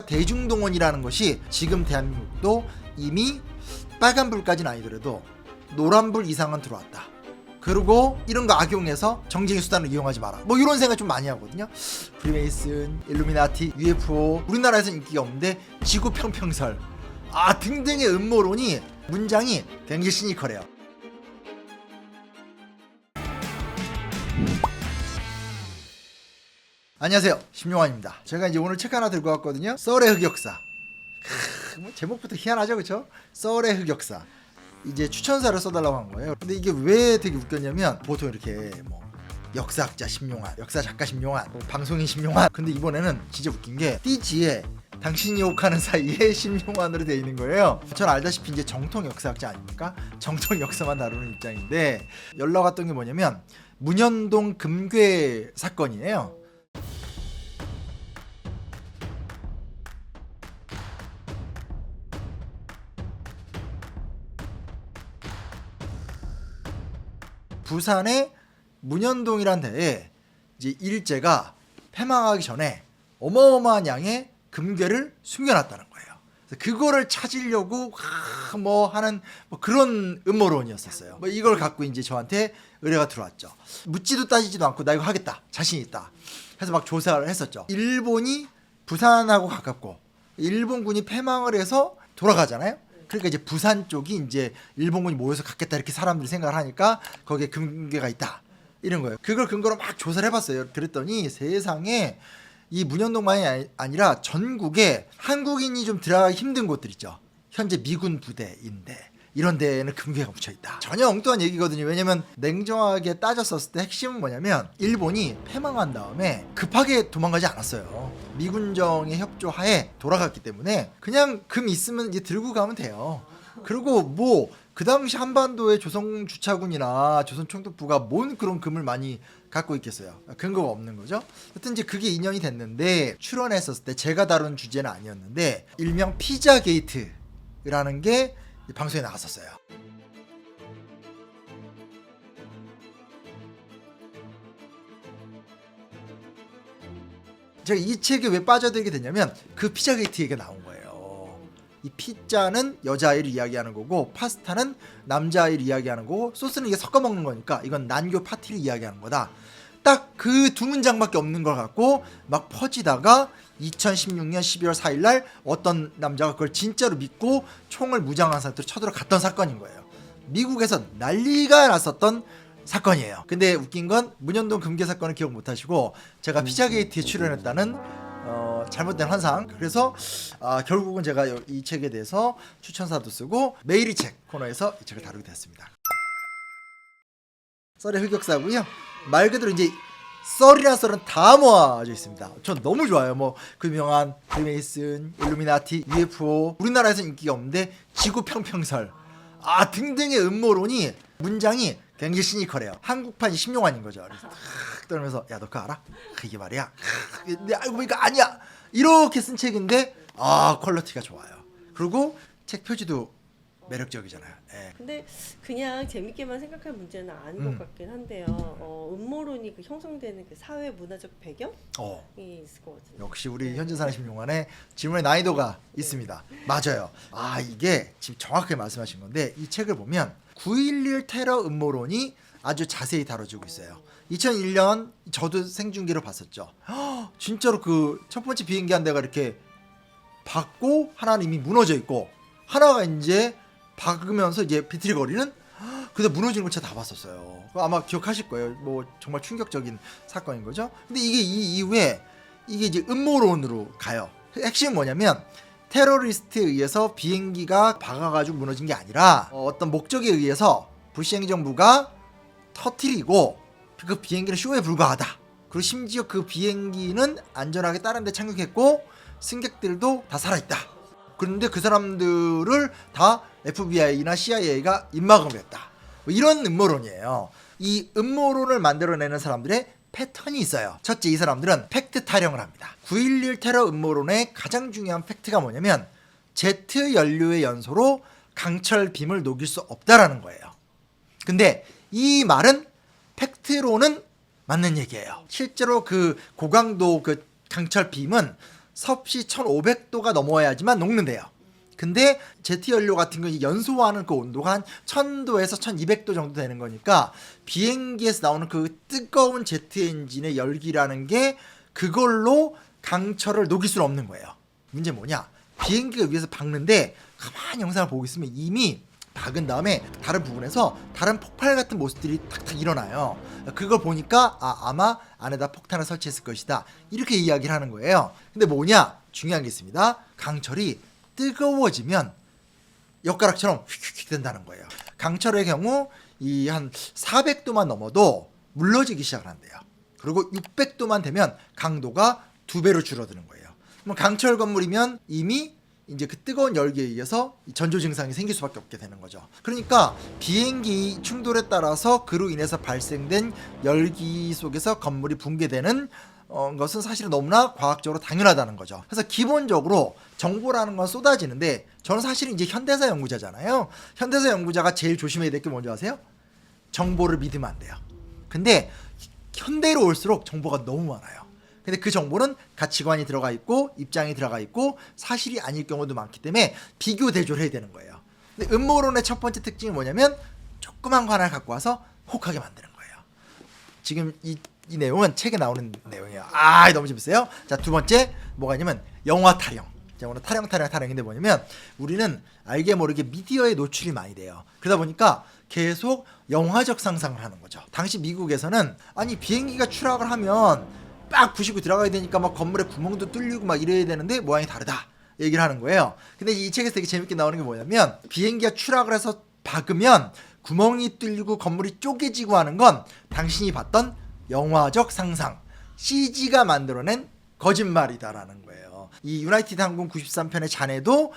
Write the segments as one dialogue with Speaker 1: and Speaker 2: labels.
Speaker 1: 대중동원이라는 것이 지금 대한민국도 이미 빨간불까지는 아니더라도 노란불 이상은 들어왔다. 그리고 이런 거 악용해서 정쟁의 수단을 이용하지 마라. 뭐 이런 생각 좀 많이 하거든요. 프리메이슨, 일루미나티, UFO, 우리나라에서는 인기가 없는데 지구 평평설 등등의 음모론이 문장이 굉장히 시니컬해요. 안녕하세요, 심용환입니다. 제가 이제 오늘 책 하나 들고 왔거든요. 썰의 흑역사. 뭐 제목부터 희한하죠, 그렇죠? 썰의 흑역사. 이제 추천사를 써달라고 한 거예요. 근데 이게 왜 되게 웃겼냐면 보통 이렇게 뭐 역사학자 심용환, 역사작가 심용환, 뭐 방송인 심용환. 근데 이번에는 진짜 웃긴 게 띠지에 당신이 욕하는 사이에 심용환으로 되어 있는 거예요. 전 알다시피 이제 정통 역사학자 아닙니까? 정통 역사만 다루는 입장인데 연락 왔던 게 뭐냐면 문현동 금괴 사건이에요. 부산의 문현동이란 데에 이제 일제가 패망하기 전에 어마어마한 양의 금괴를 숨겨놨다는 거예요. 그래서 그거를 찾으려고 뭐 하는 뭐 그런 음모론이었었어요. 뭐 이걸 갖고 이제 저한테 의뢰가 들어왔죠. 묻지도 따지지도 않고 나 이거 하겠다, 자신 있다 해서 막 조사를 했었죠. 일본이 부산하고 가깝고 일본군이 패망을 해서 돌아가잖아요. 그러니까 이제 부산 쪽이 이제 일본군이 모여서 갖겠다 이렇게 사람들이 생각을 하니까 거기에 금괴가 있다 이런 거예요. 그걸 근거로 막 조사를 해봤어요. 그랬더니 세상에 이 문현동만이 아니라 전국에 한국인이 좀 들어가기 힘든 곳들 있죠. 현재 미군 부대인데 이런 데에는 금괴가 묻혀있다. 전혀 엉뚱한 얘기거든요. 왜냐면 냉정하게 따졌었을 때 핵심은 뭐냐면 일본이 패망한 다음에 급하게 도망가지 않았어요. 미군정의 협조하에 돌아갔기 때문에 그냥 금 있으면 이제 들고 가면 돼요. 그리고 뭐 그 당시 한반도의 조선주차군이나 조선총독부가 뭔 그런 금을 많이 갖고 있겠어요. 근거가 없는 거죠. 하여튼 이제 그게 인연이 됐는데 출연했었을 때 제가 다룬 주제는 아니었는데 일명 피자 게이트라는 게 방송에 나왔었어요. 제가 이 책에 왜 빠져들게 됐냐면 그 피자 게이트 얘기가 나온 거예요. 이 피자는 여자아이를 이야기하는 거고 파스타는 남자아이를 이야기하는 거고 소스는 이게 섞어 먹는 거니까 이건 난교 파티를 이야기하는 거다. 딱 그 두 문장밖에 없는 걸 갖고 막 퍼지다가 2016년 12월 4일 날 어떤 남자가 그걸 진짜로 믿고 총을 무장한 상태로 쳐들어갔던 사건인 거예요. 미국에서 난리가 났었던 사건이에요. 근데 웃긴 건 문현동 금괴 사건을 기억 못 하시고 제가 피자게이트에 출연했다는 잘못된 환상. 그래서 결국은 제가 이 책에 대해서 추천사도 쓰고 매일이 책 코너에서 이 책을 다루게 됐습니다. 썰의 흑역사고요. 말 그대로 이제 썰이란 썰은 다 모아져 있습니다. 전 너무 좋아요. 뭐 그 유명한 프리메이슨, 일루미나티, UFO, 우리나라에서는 인기가 없는데 지구 평평설 등등의 음모론이 문장이 굉장히 시니컬해요. 한국판 심용환인 거죠. 그래서 탁 떨면서 야 너 그거 알아? 이게 말이야. 근데 알고 보니까 아니야. 이렇게 쓴 책인데 퀄리티가 좋아요. 그리고 책 표지도 매력적이잖아요. 예.
Speaker 2: 근데 그냥 재밌게만 생각할 문제는 아닌 것 같긴 한데요. 음모론이 그 형성되는 그 사회 문화적 배경이 있을 것 같은데.
Speaker 1: 역시 우리 현재사는 심용환의 질문의 난이도가 있습니다. 맞아요. 이게 지금 정확하게 말씀하신 건데 이 책을 보면 9.11 테러 음모론이 아주 자세히 다뤄지고 있어요. 2001년 저도 생중계로 봤었죠. 진짜로 그 첫 번째 비행기 한 대가 이렇게 박고 하나는 이미 무너져 있고 하나가 이제 박으면서 이제 비틀거리는 그래서 무너지는 걸 제가 다 봤었어요. 아마 기억하실 거예요. 뭐 정말 충격적인 사건인 거죠. 근데 이게 이 이후에 이게 이제 음모론으로 가요. 핵심은 뭐냐면 테러리스트에 의해서 비행기가 박아가지고 무너진 게 아니라 어떤 목적에 의해서 부시 행정부가 터뜨리고 그 비행기는 쇼에 불과하다. 그리고 심지어 그 비행기는 안전하게 다른 데 착륙했고 승객들도 다 살아있다. 그런데 그 사람들을 다 FBI나 CIA가 입막음을 했다. 뭐 이런 음모론이에요. 이 음모론을 만들어내는 사람들의 패턴이 있어요. 첫째, 이 사람들은 팩트 타령을 합니다. 9.11 테러 음모론의 가장 중요한 팩트가 뭐냐면 제트 연료의 연소로 강철 빔을 녹일 수 없다라는 거예요. 근데 이 말은 팩트로는 맞는 얘기예요. 실제로 그 고강도 그 강철 빔은 섭씨 1500도가 넘어야지만 녹는데요. 근데 제트 연료 같은 거 연소하는 그 온도가 한 1000도에서 1200도 정도 되는 거니까 비행기에서 나오는 그 뜨거운 제트 엔진의 열기라는 게 그걸로 강철을 녹일 수는 없는 거예요. 문제 뭐냐? 비행기가 위에서 박는데 가만히 영상을 보고 있으면 이미 박은 다음에 다른 부분에서 다른 폭발 같은 모습들이 탁탁 일어나요. 그걸 보니까 아마 안에다 폭탄을 설치했을 것이다. 이렇게 이야기를 하는 거예요. 근데 뭐냐? 중요한 게 있습니다. 강철이 뜨거워지면 엿가락처럼 휙휙 된다는 거예요. 강철의 경우 이 한 400도만 넘어도 물러지기 시작을 한대요. 그리고 600도만 되면 강도가 2배로 줄어드는 거예요. 그럼 강철 건물이면 이미 이제 그 뜨거운 열기에 의해서 전조 증상이 생길 수밖에 없게 되는 거죠. 그러니까 비행기 충돌에 따라서 그로 인해서 발생된 열기 속에서 건물이 붕괴되는 것은 사실은 너무나 과학적으로 당연하다는 거죠. 그래서 기본적으로 정보라는 건 쏟아지는데 저는 사실은 이제 현대사 연구자잖아요. 현대사 연구자가 제일 조심해야 될 게 뭔지 아세요? 정보를 믿으면 안 돼요. 근데 현대로 올수록 정보가 너무 많아요. 근데 그 정보는 가치관이 들어가 있고 입장이 들어가 있고 사실이 아닐 경우도 많기 때문에 비교 대조를 해야 되는 거예요. 근데 음모론의 첫 번째 특징이 뭐냐면 조그만 거 하나를 갖고 와서 혹하게 만드는 거예요. 지금 이 내용은 책에 나오는 내용이에요. 너무 재밌어요. 자, 두 번째 뭐가 있냐면 영화 타령. 자, 오늘 타령인데 뭐냐면 우리는 알게 모르게 미디어에 노출이 많이 돼요. 그러다 보니까 계속 영화적 상상을 하는 거죠. 당시 미국에서는 아니 비행기가 추락을 하면 빡 부시고 들어가야 되니까 막 건물에 구멍도 뚫리고 막 이래야 되는데 모양이 다르다 얘기를 하는 거예요. 근데 이 책에서 되게 재밌게 나오는 게 뭐냐면 비행기가 추락을 해서 박으면 구멍이 뚫리고 건물이 쪼개지고 하는 건 당신이 봤던 영화적 상상, CG가 만들어낸 거짓말이다라는 거예요. 이 유나이티드 항공 93편의 잔해도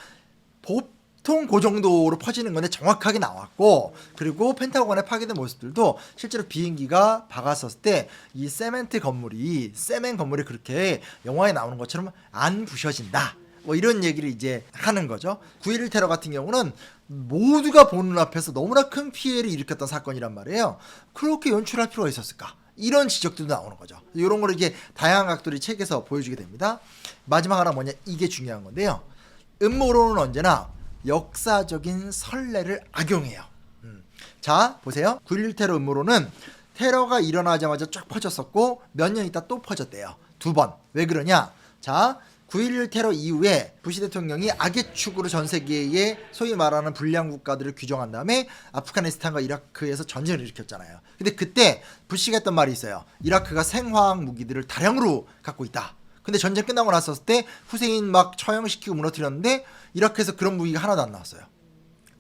Speaker 1: 보통 그 정도로 퍼지는 건데 정확하게 나왔고, 그리고 펜타곤에 파괴된 모습들도 실제로 비행기가 박았었을 때 이 세멘 건물이 그렇게 영화에 나오는 것처럼 안 부셔진다. 뭐 이런 얘기를 이제 하는 거죠. 9.11 테러 같은 경우는 모두가 보는 앞에서 너무나 큰 피해를 일으켰던 사건이란 말이에요. 그렇게 연출할 필요가 있었을까? 이런 지적들도 나오는 거죠. 이런 걸 이게 다양한 각도로 책에서 보여주게 됩니다. 마지막 하나 뭐냐? 이게 중요한 건데요. 음모론은 언제나 역사적인 선례를 악용해요. 자, 보세요. 9.11 테러 음모론은 테러가 일어나자마자 쫙 퍼졌었고 몇 년 있다 또 퍼졌대요. 2번. 왜 그러냐? 자, 9.11 테러 이후에 부시 대통령이 악의 축으로 전 세계의 소위 말하는 불량 국가들을 규정한 다음에 아프가니스탄과 이라크에서 전쟁을 일으켰잖아요. 근데 그때 부시가 했던 말이 있어요. 이라크가 생화학 무기들을 다량으로 갖고 있다. 근데 전쟁 끝나고 났었을 때 후세인 막 처형시키고 무너뜨렸는데 이라크에서 그런 무기가 하나도 안 나왔어요.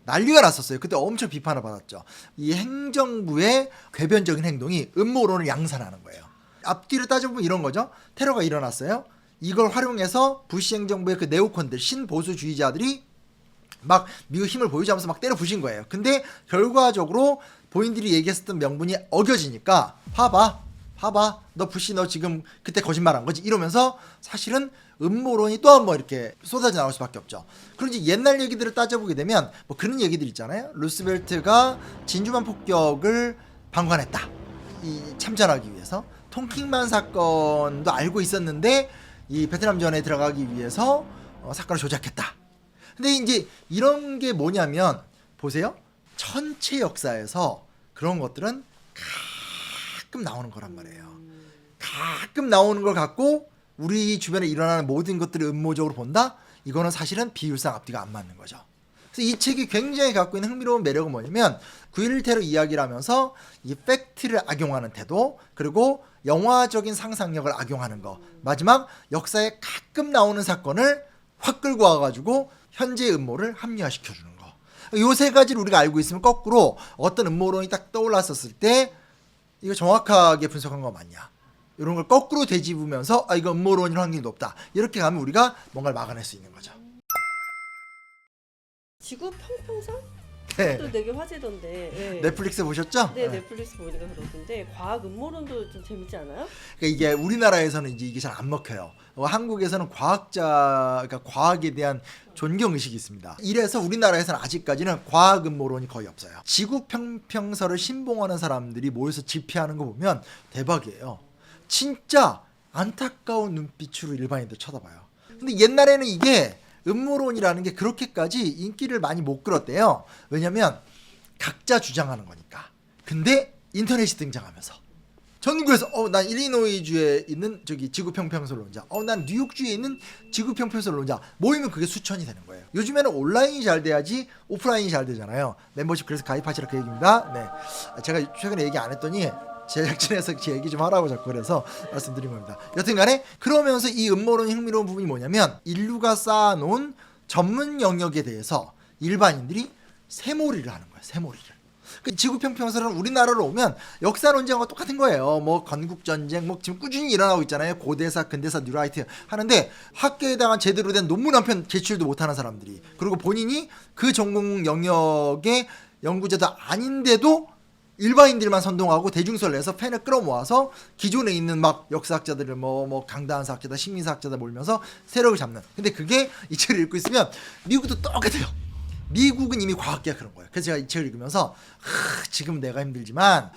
Speaker 1: 난리가 났었어요. 그때 엄청 비판을 받았죠. 이 행정부의 궤변적인 행동이 음모론을 양산하는 거예요. 앞뒤를 따져보면 이런 거죠. 테러가 일어났어요. 이걸 활용해서 부시 행정부의 그 네오콘들, 신보수주의자들이 막 미국 힘을 보여주면서 막 때려 부신 거예요. 근데 결과적으로 본인들이 얘기했었던 명분이 어겨지니까 봐봐 너 부시 너 지금 그때 거짓말한 거지 이러면서 사실은 음모론이 또 한 번 이렇게 쏟아져 나올 수밖에 없죠. 그리고 이제 옛날 얘기들을 따져보게 되면 뭐 그런 얘기들 있잖아요. 루스벨트가 진주만 폭격을 방관했다. 이 참전하기 위해서 통킹만 사건도 알고 있었는데 이 베트남전에 들어가기 위해서 사건을 조작했다. 근데 이제 이런 게 뭐냐면 보세요. 전체 역사에서 그런 것들은 가끔 나오는 거란 말이에요. 가끔 나오는 걸 갖고 우리 주변에 일어나는 모든 것들을 음모적으로 본다? 이거는 사실은 비율상 앞뒤가 안 맞는 거죠. 그래서 이 책이 굉장히 갖고 있는 흥미로운 매력은 뭐냐면 9.11 테러 이야기를 하면서 이 팩트를 악용하는 태도, 그리고 영화적인 상상력을 악용하는 거, 마지막 역사에 가끔 나오는 사건을 확 끌고 와가지고 현재의 음모를 합리화시켜주는 거. 요 세 가지를 우리가 알고 있으면 거꾸로 어떤 음모론이 딱 떠올랐었을 때 이거 정확하게 분석한 거 맞냐, 이런 걸 거꾸로 되짚으면서 이거 음모론일 확률이 높다, 이렇게 가면 우리가 뭔가를 막아낼 수 있는 거죠.
Speaker 2: 지구 평평선?
Speaker 1: 네.
Speaker 2: 또 되게 화제던데. 네.
Speaker 1: 넷플릭스 보셨죠?
Speaker 2: 네, 넷플릭스 보니까 그러던데 과학 음모론도 좀 재밌지 않아요?
Speaker 1: 그러니까 이게 우리나라에서는 이제 이게 잘 안 먹혀요. 한국에서는 그러니까 과학에 대한 존경 의식이 있습니다. 이래서 우리나라에서는 아직까지는 과학 음모론이 거의 없어요. 지구 평평설을 신봉하는 사람들이 모여서 집회하는 거 보면 대박이에요. 진짜 안타까운 눈빛으로 일반인들 쳐다봐요. 근데 옛날에는 이게 음모론이라는 게 그렇게까지 인기를 많이 못 끌었대요. 왜냐면 각자 주장하는 거니까. 근데 인터넷이 등장하면서 전국에서 난 일리노이주에 있는 저기 지구 평평설론자, 난 뉴욕주에 있는 지구 평평설론자 모이면 그게 수천이 되는 거예요. 요즘에는 온라인이 잘 돼야지 오프라인이 잘 되잖아요. 멤버십 그래서 가입하시라 그 얘기입니다. 네, 제가 최근에 얘기 안 했더니 제작진에서 제 얘기 좀 하라고 자꾸 그래서 말씀드린 겁니다. 여튼간에 그러면서 이 음모론 흥미로운 부분이 뭐냐면 인류가 쌓아놓은 전문 영역에 대해서 일반인들이 새몰이를 하는 거예요. 새몰이를. 그 지구 평평설은 우리나라로 오면 역사 논쟁과 똑같은 거예요. 뭐 건국 전쟁 뭐 지금 꾸준히 일어나고 있잖아요. 고대사, 근대사, 뉴라이트 하는데 학계에다가 제대로 된 논문 한 편 제출도 못하는 사람들이, 그리고 본인이 그 전공 영역의 연구자도 아닌데도 일반인들만 선동하고 대중설 내서 팬을 끌어모아서 기존에 있는 막 역사학자들을 뭐 강다한사학자다, 식민사학자다 몰면서 세력을 잡는. 근데 그게 이 책을 읽고 있으면 미국도 똑같아요. 미국은 이미 과학계가 그런 거예요. 그래서 제가 이 책을 읽으면서 지금 내가 힘들지만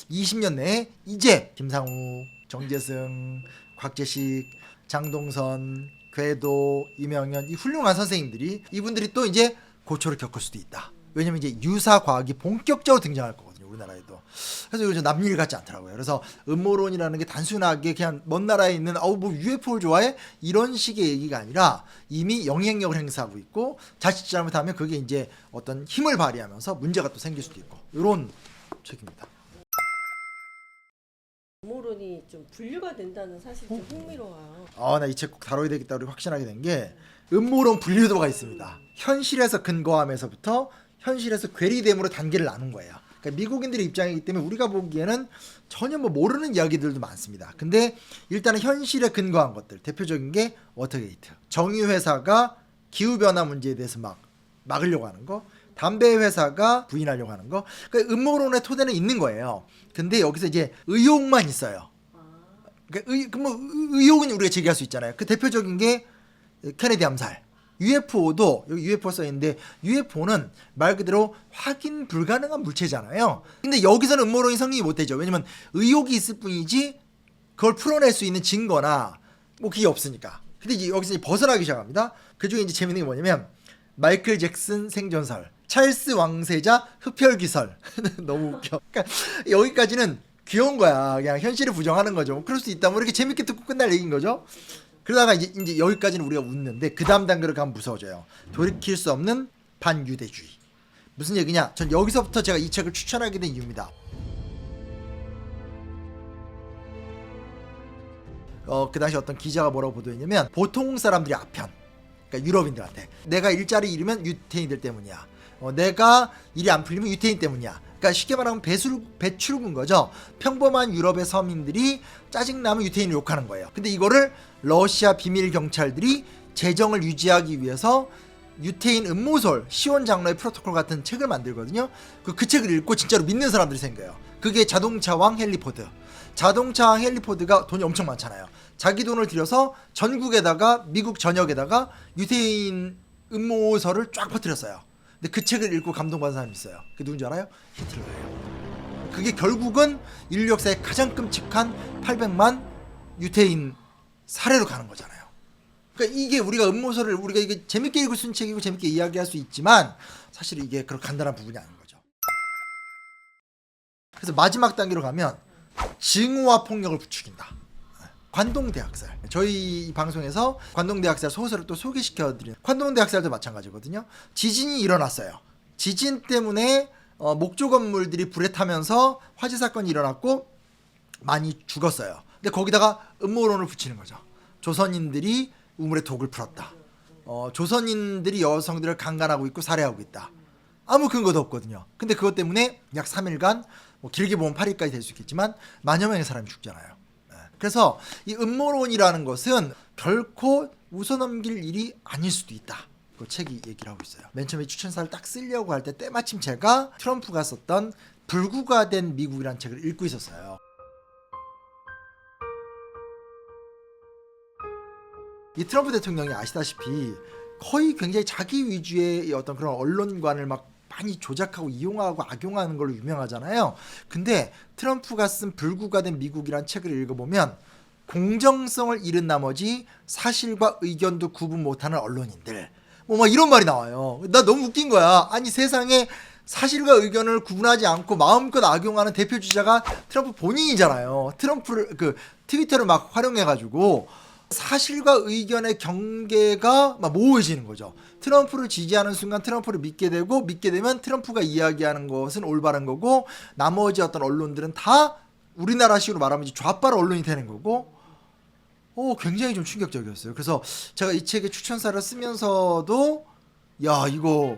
Speaker 1: 20년 내에 이제 김상우, 정재승, 곽재식, 장동선, 궤도, 이명현 이 훌륭한 선생님들이, 이분들이 또 이제 고초를 겪을 수도 있다. 왜냐면 이제 유사 과학이 본격적으로 등장할 거거든요, 우리나라에도. 그래서 이거 좀 남일 같지 않더라고요. 그래서 음모론이라는 게 단순하게 그냥 먼 나라에 있는 뭐 UFO를 좋아해 이런 식의 얘기가 아니라 이미 영향력을 행사하고 있고 자칫 잘못하면 그게 이제 어떤 힘을 발휘하면서 문제가 또 생길 수도 있고, 이런 책입니다.
Speaker 2: 음모론이 좀 분류가 된다는 사실이 좀 흥미로워요.
Speaker 1: 나 이 책 꼭 다뤄야 되겠다 우리 확신하게 된 게, 음모론 분류도가 있습니다. 현실에서 근거하면서부터 현실에서 괴리됨으로 단계를 나눈 거예요. 그러니까 미국인들의 입장이기 때문에 우리가 보기에는 전혀 뭐 모르는 이야기들도 많습니다. 근데 일단은 현실에 근거한 것들, 대표적인 게 워터게이트, 정유회사가 기후변화 문제에 대해서 막으려고 하는 거, 담배 회사가 부인하려고 하는 거. 그러니까 음모론의 토대는 있는 거예요. 근데 여기서 이제 의혹만 있어요. 그러니까 의혹은 우리가 제기할 수 있잖아요. 그 대표적인 게 케네디 암살. UFO도 여기 UFO 써있는데 UFO는 말 그대로 확인 불가능한 물체잖아요. 근데 여기서는 음모론이 성립이 못 되죠. 왜냐면 의혹이 있을 뿐이지 그걸 풀어낼 수 있는 증거나 뭐 그게 없으니까. 근데 이제 여기서 이제 벗어나기 시작합니다. 그 중에 이제 재밌는 게 뭐냐면 마이클 잭슨 생존설, 찰스 왕세자 흡혈귀설. 너무 웃겨. 그러니까 여기까지는 귀여운 거야. 그냥 현실을 부정하는 거죠. 뭐 그럴 수 있다. 뭐 이렇게 재밌게 듣고 끝날 얘기인 거죠. 그러다가 이제 여기까지는 우리가 웃는데 그 다음 단계로 가면 무서워져요. 돌이킬 수 없는 반유대주의. 무슨 얘기냐? 전 여기서부터 제가 이 책을 추천하게 된 이유입니다. 그 당시 어떤 기자가 뭐라고 보도했냐면, 보통 사람들이 아편, 그러니까 유럽인들한테 내가 일자리 잃으면 유태인들 때문이야. 내가 일이 안 풀리면 유태인 때문이야. 그러니까 쉽게 말하면 배출군 거죠. 평범한 유럽의 서민들이 짜증나면 유태인을 욕하는 거예요. 근데 이거를 러시아 비밀 경찰들이 재정을 유지하기 위해서 유태인 음모설, 시온 장로의 프로토콜 같은 책을 만들거든요. 그 책을 읽고 진짜로 믿는 사람들이 생겨요. 그게 자동차왕 헨리 포드. 자동차왕 헨리 포드가 돈이 엄청 많잖아요. 자기 돈을 들여서 전국에다가, 미국 전역에다가 유태인 음모설을 쫙 퍼뜨렸어요. 근데 그 책을 읽고 감동받은 사람이 있어요. 그게 누군지 알아요? 히틀러예요. 그게 결국은 인류 역사의 가장 끔찍한 800만 유태인 살해로 가는 거잖아요. 그러니까 이게 우리가 음모설을 우리가 이게 재밌게 읽을 수 있는 책이고 재밌게 이야기할 수 있지만 사실 이게 그런 간단한 부분이 아닌 거죠. 그래서 마지막 단계로 가면 증오와 폭력을 부추긴다. 관동대학살. 저희 방송에서 관동대학살 소설을 또 소개시켜드린 관동대학살도 마찬가지거든요. 지진이 일어났어요. 지진 때문에 목조 건물들이 불에 타면서 화재 사건이 일어났고 많이 죽었어요. 근데 거기다가 음모론을 붙이는 거죠. 조선인들이 우물에 독을 풀었다. 조선인들이 여성들을 강간하고 있고 살해하고 있다. 아무 근거도 없거든요. 근데 그것 때문에 약 3일간, 뭐 길게 보면 8일까지 될 수 있겠지만 만여 명의 사람이 죽잖아요. 그래서 이 음모론이라는 것은 결코 웃어넘길 일이 아닐 수도 있다. 그 책이 얘기를 하고 있어요. 맨 처음에 추천사를 딱 쓰려고 할 때 때마침 제가 트럼프가 썼던 불구가 된 미국이라는 책을 읽고 있었어요. 이 트럼프 대통령이 아시다시피 거의 굉장히 자기 위주의 어떤 그런 언론관을 막 많이 조작하고 이용하고 악용하는 걸로 유명하잖아요. 근데 트럼프가 쓴 불구가 된 미국이란 책을 읽어보면 공정성을 잃은 나머지 사실과 의견도 구분 못하는 언론인들. 뭐 막 이런 말이 나와요. 나 너무 웃긴 거야. 아니 세상에 사실과 의견을 구분하지 않고 마음껏 악용하는 대표 주자가 트럼프 본인이잖아요. 트럼프를 그 트위터를 막 활용해가지고 사실과 의견의 경계가 막 모호해지는 거죠. 트럼프를 지지하는 순간 트럼프를 믿게 되고 믿게 되면 트럼프가 이야기하는 것은 올바른 거고 나머지 어떤 언론들은 다 우리나라식으로 말하면 이제 좌빨 언론이 되는 거고 굉장히 좀 충격적이었어요. 그래서 제가 이 책의 추천사를 쓰면서도 야 이거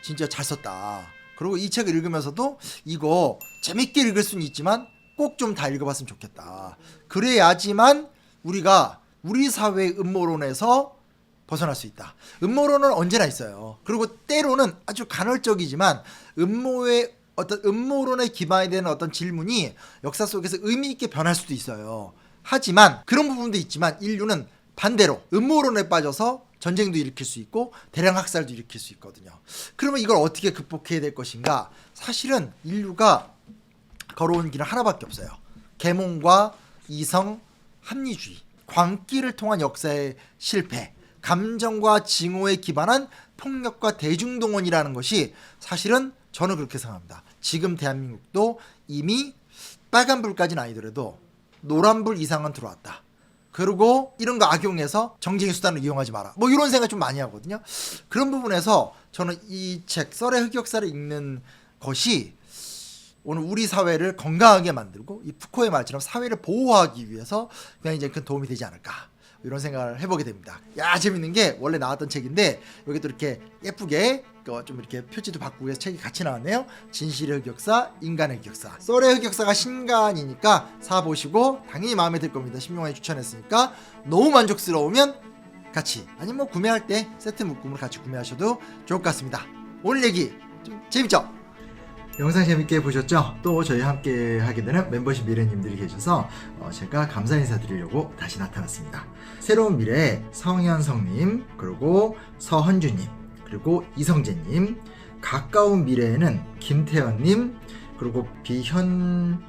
Speaker 1: 진짜 잘 썼다. 그리고 이 책을 읽으면서도 이거 재밌게 읽을 수는 있지만 꼭 좀 다 읽어봤으면 좋겠다. 그래야지만 우리가 우리 사회의 음모론에서 벗어날 수 있다. 음모론은 언제나 있어요. 그리고 때로는 아주 간헐적이지만 음모론에 기반이 되는 어떤 질문이 역사 속에서 의미 있게 변할 수도 있어요. 하지만 그런 부분도 있지만 인류는 반대로 음모론에 빠져서 전쟁도 일으킬 수 있고 대량 학살도 일으킬 수 있거든요. 그러면 이걸 어떻게 극복해야 될 것인가? 사실은 인류가 걸어온 길은 하나밖에 없어요. 계몽과 이성, 합리주의, 광기를 통한 역사의 실패, 감정과 징후에 기반한 폭력과 대중동원이라는 것이 사실은 저는 그렇게 생각합니다. 지금 대한민국도 이미 빨간불까지는 아니더라도 노란불 이상은 들어왔다. 그리고 이런 거 악용해서 정쟁의 수단을 이용하지 마라. 뭐 이런 생각 좀 많이 하거든요. 그런 부분에서 저는 이 책 썰의 흑역사를 읽는 것이 오늘 우리 사회를 건강하게 만들고 이 푸코의 말처럼 사회를 보호하기 위해서 그냥 이제 큰 도움이 되지 않을까 이런 생각을 해보게 됩니다. 야 재밌는 게 원래 나왔던 책인데 여기 또 이렇게 예쁘게 좀 이렇게 표지도 바꾸고 해서 책이 같이 나왔네요. 진실의 흑역사, 인간의 흑역사. 썰의 흑역사가 신간이니까 사보시고 당연히 마음에 들 겁니다. 신명환이 추천했으니까 너무 만족스러우면 같이 아니면 뭐 구매할 때 세트 묶음으로 같이 구매하셔도 좋을 것 같습니다. 오늘 얘기 좀 재밌죠? 영상 재밌게 보셨죠? 또 저희 함께 하게 되는 멤버십 미래님들이 계셔서 제가 감사 인사드리려고 다시 나타났습니다. 새로운 미래에 성현성님, 그리고 서헌주님, 그리고 이성재님, 가까운 미래에는 김태현님, 그리고 비현주님,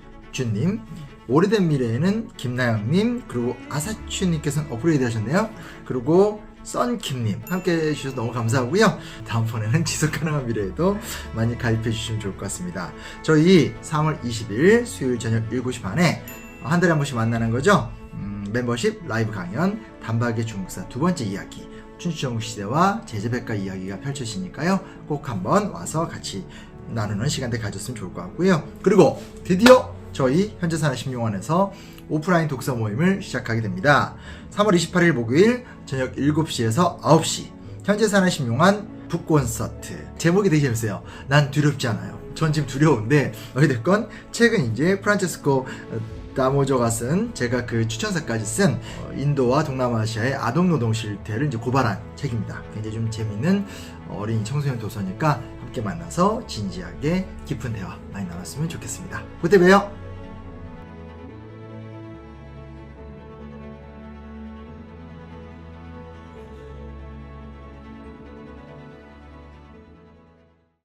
Speaker 1: 오래된 미래에는 김나영님, 그리고 아사추님께서는 업그레이드 하셨네요. 그리고 썬킴님 함께 해주셔서 너무 감사하고요. 다음번에는 지속가능한 미래에도 많이 가입해 주시면 좋을 것 같습니다. 저희 3월 20일 수요일 저녁 7시 반에 한 달에 한 번씩 만나는 거죠. 멤버십 라이브 강연 단박의 중국사 두 번째 이야기 춘추전국시대와 제재백과 이야기가 펼쳐지니까요. 꼭 한번 와서 같이 나누는 시간대 가졌으면 좋을 것 같고요. 그리고 드디어 저희 현재사나 신용원에서 오프라인 독서 모임을 시작하게 됩니다. 3월 28일 목요일 저녁 7시에서 9시 현재사나 신용한 북콘서트. 제목이 되게 재밌어요. 난 두렵지 않아요. 전 지금 두려운데 어찌됐건 책은 이제 프란체스코 다모저가 쓴 제가 그 추천사까지 쓴 인도와 동남아시아의 아동노동 실태를 이제 고발한 책입니다. 굉장히 좀 재밌는 어린이 청소년 도서니까 함께 만나서 진지하게 깊은 대화 많이 나눴으면 좋겠습니다. 그때 봬요.